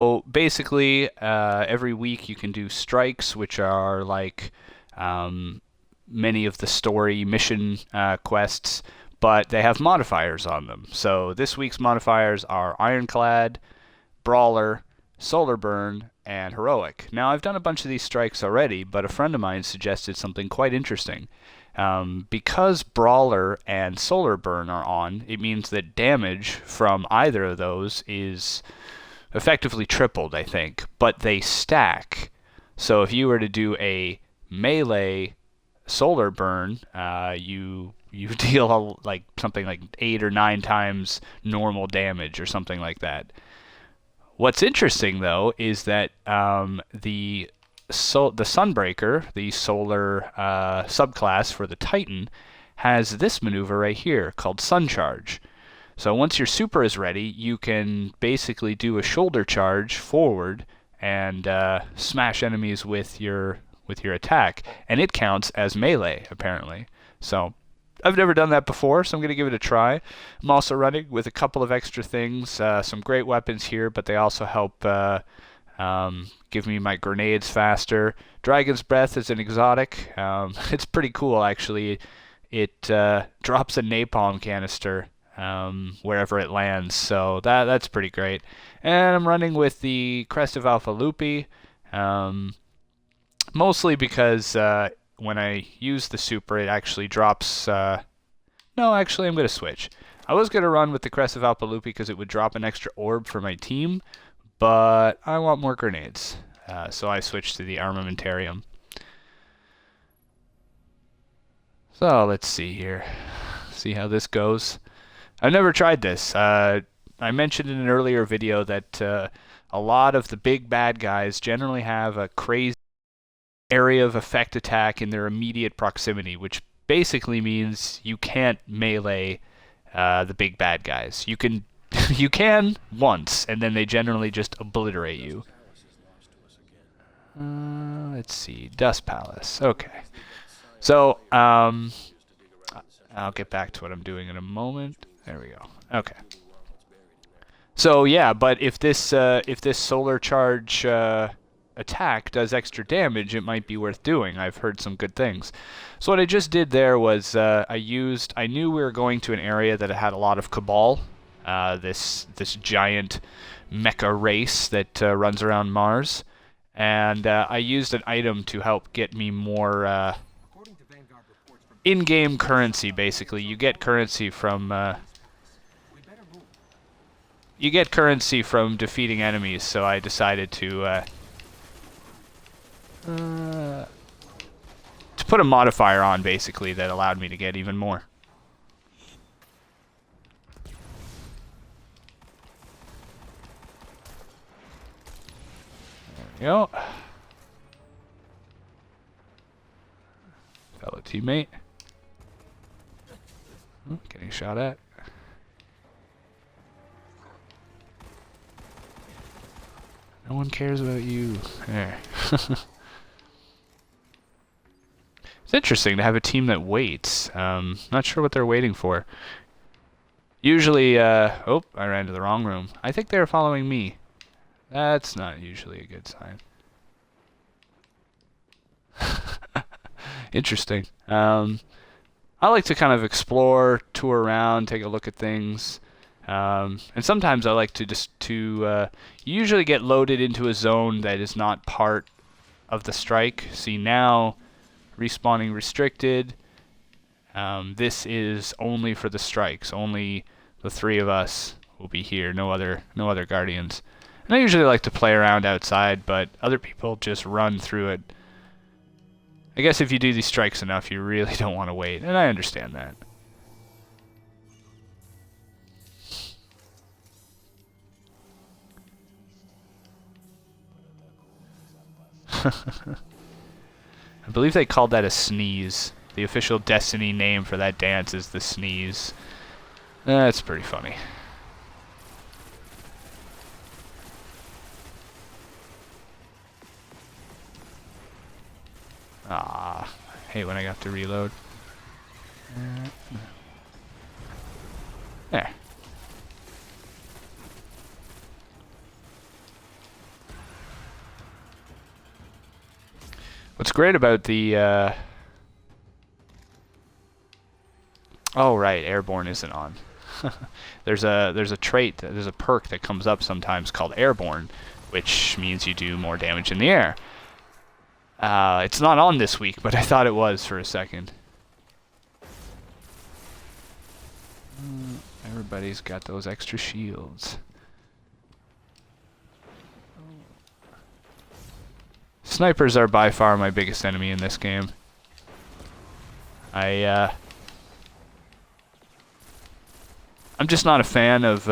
So basically, every week you can do strikes, which are like um, many of the story mission quests, but they have modifiers on them. So this week's modifiers are Ironclad, Brawler, Solar Burn, and Heroic. Now, I've done a bunch of these strikes already, but a friend of mine suggested something quite interesting. Because Brawler and Solar Burn are on, it means that damage from either of those is effectively tripled, I think, but they stack. So if you were to do a melee Solar Burn, you deal like something like 8 or 9 times normal damage or something like that. What's interesting though is that the Sunbreaker, the solar subclass for the Titan, has this maneuver right here called Sun Charge. So once your super is ready, you can basically do a shoulder charge forward and smash enemies with your attack, and it counts as melee apparently. So I've never done that before, so I'm going to give it a try. I'm also running with a couple of extra things, some great weapons here, but they also help give me my grenades faster. Dragon's Breath is an exotic. It's pretty cool, actually. It drops a napalm canister wherever it lands, so that's pretty great. And I'm running with the Crest of Alpha Lupi, mostly because when I use the super, it actually drops. No, actually, I'm going to switch. I was going to run with the Crest of Alpha Lupi because it would drop an extra orb for my team, but I want more grenades, so I switched to the Armamentarium. So let's see here. See how this goes. I've never tried this. I mentioned in an earlier video that a lot of the big bad guys generally have a crazy area of effect attack in their immediate proximity, which basically means you can't melee the big bad guys. You can you can once, and then they generally just obliterate you. Let's see, Dust Palace. Okay, so I'll get back to what I'm doing in a moment. There we go. Okay. So yeah, but if this solar charge attack does extra damage, it might be worth doing. I've heard some good things. So what I just did there was I knew we were going to an area that had a lot of Cabal, this giant mecha race that runs around Mars, and I used an item to help get me more in-game currency. Basically, you get currency from defeating enemies. So I decided to put a modifier on, basically, that allowed me to get even more. There we go. Fellow teammate. Getting shot at. No one cares about you. There. It's interesting to have a team that waits. Not sure what they're waiting for. Usually, oh, I ran to the wrong room. I think they're following me. That's not usually a good sign. Interesting. I like to kind of explore, tour around, take a look at things. And sometimes I like to usually get loaded into a zone that is not part of the strike. See, now respawning restricted. This is only for the strikes. Only the three of us will be here. No other guardians. And I usually like to play around outside, but other people just run through it. I guess if you do these strikes enough, you really don't want to wait, and I understand that. I believe they called that a sneeze. The official Destiny name for that dance is the sneeze. That's pretty funny. Ah, I hate when I have to reload. There. What's great about the oh right, airborne isn't on. There's a trait, there's a perk that comes up sometimes called airborne, which means you do more damage in the air. It's not on this week, but I thought it was for a second. Everybody's got those extra shields. Snipers are by far my biggest enemy in this game. I'm just not a fan of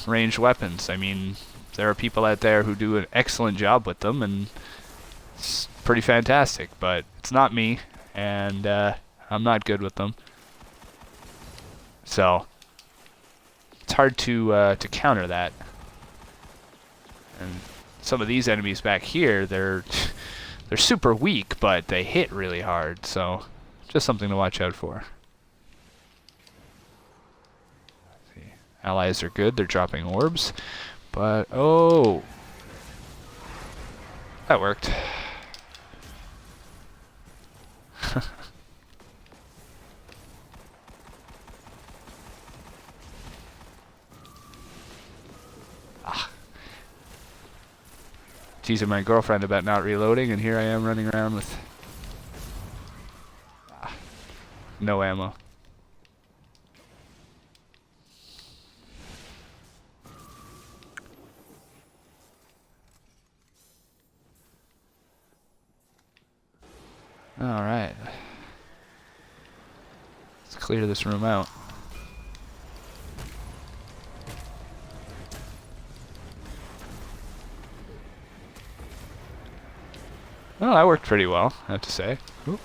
ranged weapons. I mean, there are people out there who do an excellent job with them, and it's pretty fantastic, but it's not me, and I'm not good with them. So it's hard to counter that. And some of these enemies back here, they're super weak, but they hit really hard, so just something to watch out for. Let's see. Allies are good, they're dropping orbs, but oh, that worked. Teasing my girlfriend about not reloading, and here I am running around with no ammo. Alright. Let's clear this room out. Well, that worked pretty well, I have to say. Ooh.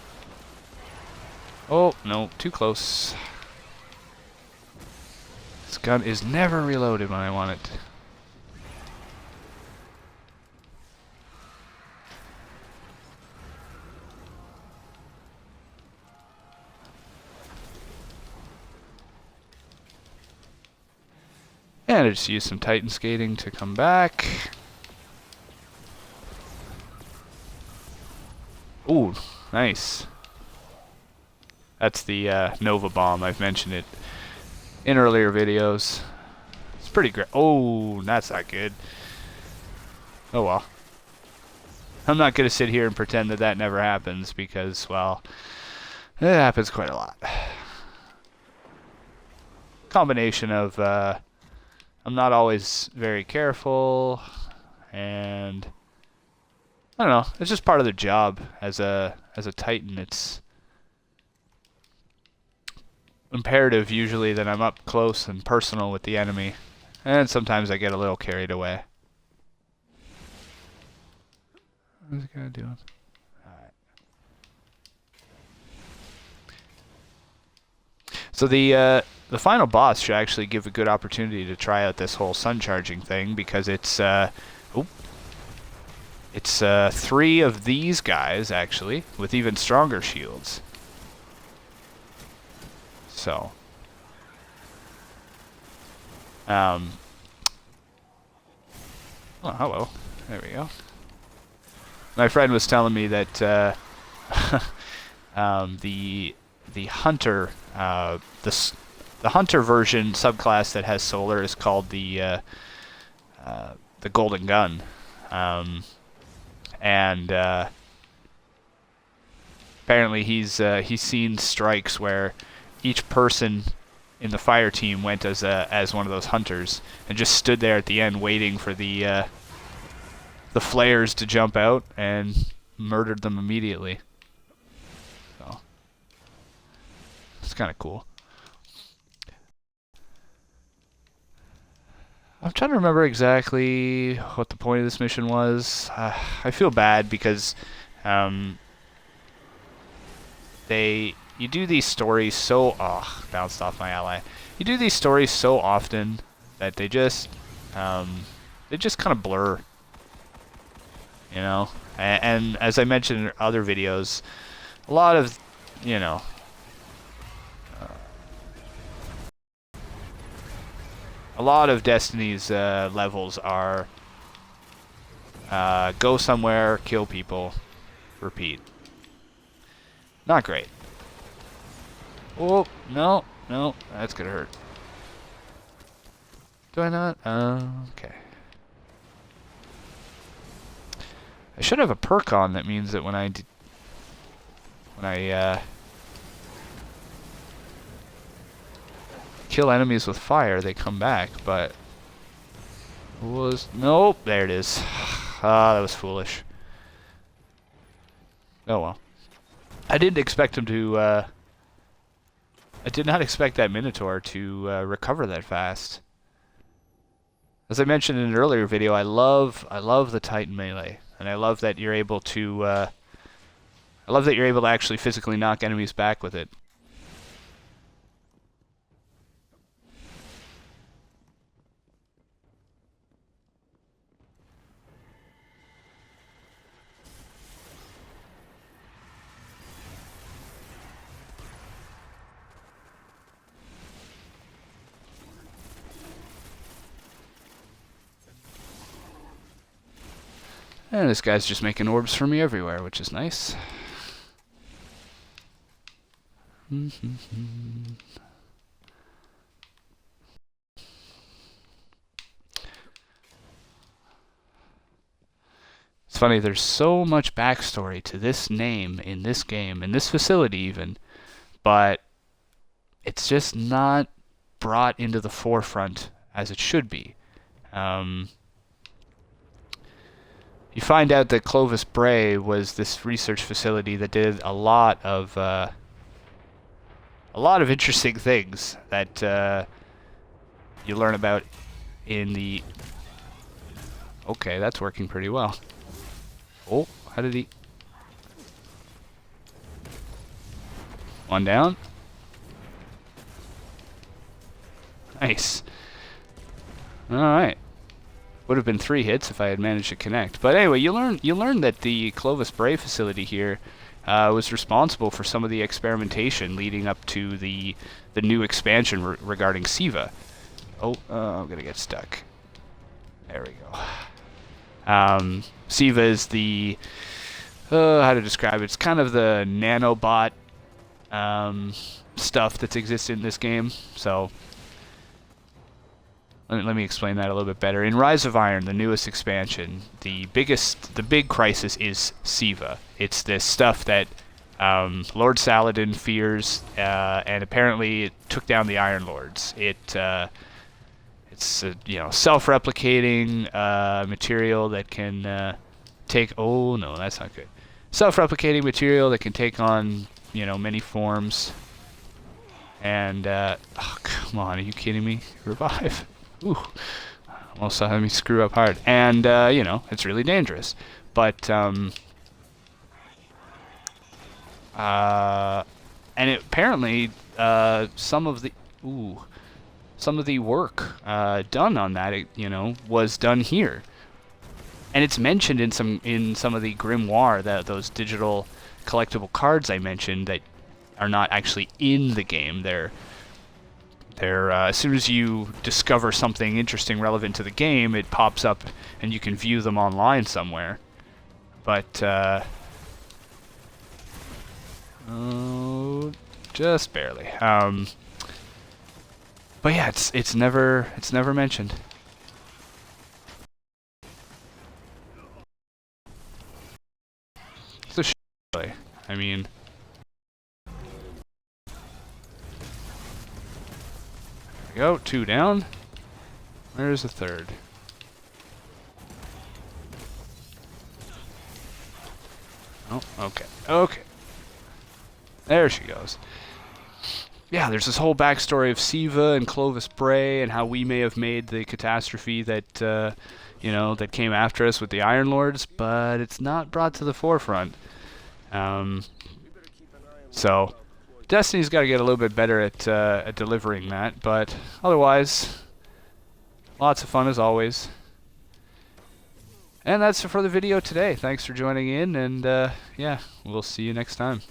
Oh, no, too close. This gun is never reloaded when I want it. And I just used some Titan skating to come back. Ooh, nice. That's the Nova Bomb. I've mentioned it in earlier videos. It's pretty great. Oh, that's not good. Oh well. I'm not going to sit here and pretend that that never happens because, well, it happens quite a lot. Combination of I'm not always very careful, and I don't know, it's just part of the job as a Titan. It's imperative usually that I'm up close and personal with the enemy, and sometimes I get a little carried away. What's this guy doing? Alright. So the final boss should actually give a good opportunity to try out this whole sun charging thing, because it's it's 3 of these guys actually with even stronger shields. So oh, hello. There we go. My friend was telling me that the hunter the hunter version subclass that has solar is called the golden gun, and apparently he's seen strikes where each person in the fire team went as one of those hunters and just stood there at the end waiting for the flares to jump out and murdered them immediately. So it's kind of cool. I'm trying to remember exactly what the point of this mission was. I feel bad because you do these stories so bounced off my ally. You do these stories so often that they just kind of blur, you know. And as I mentioned in other videos, a lot of, you know, a lot of Destiny's levels are go somewhere, kill people, repeat. Not great. Oh, no, no, that's gonna hurt. Do I not? Okay. I should have a perk on that means that when I kill enemies with fire, they come back, but nope, there it is. Ah, that was foolish. Oh well. I didn't expect him to I did not expect that Minotaur to recover that fast. As I mentioned in an earlier video, I love the Titan melee, and I love that you're able to actually physically knock enemies back with it. And this guy's just making orbs for me everywhere, which is nice. It's funny, there's so much backstory to this name in this game, in this facility even, but it's just not brought into the forefront as it should be. You find out that Clovis Bray was this research facility that did a lot of interesting things that you learn about in the... Okay, that's working pretty well. Oh, how did he... One down. Nice. Alright. Would have been 3 hits if I had managed to connect. But anyway, you learn that the Clovis Bray facility here was responsible for some of the experimentation leading up to the new expansion regarding Siva. Oh, I'm gonna get stuck. There we go. Siva is the how to describe it? It's kind of the nanobot stuff that's existed in this game. So let me explain that a little bit better. In Rise of Iron, the newest expansion, the big crisis is Siva. It's this stuff that Lord Saladin fears, and apparently it took down the Iron Lords. It's self-replicating material that can take... Oh no, that's not good. Self-replicating material that can take on many forms. And oh come on, are you kidding me? Revive. Ooh, almost had me screw up hard. And, it's really dangerous. But, and apparently, some of the work done on that, was done here. And it's mentioned in some of the grimoire, those digital collectible cards I mentioned that are not actually in the game. They're as soon as you discover something interesting relevant to the game, it pops up and you can view them online somewhere. But oh, just barely. But yeah, it's never mentioned. It's a play. I mean. Go, 2 down. Where's the 3rd? Oh, okay. Okay. There she goes. Yeah, there's this whole backstory of Siva and Clovis Bray and how we may have made the catastrophe that, that came after us with the Iron Lords, but it's not brought to the forefront. So... Destiny's got to get a little bit better at delivering that, but otherwise, lots of fun as always. And that's it for the video today. Thanks for joining in, and yeah, we'll see you next time.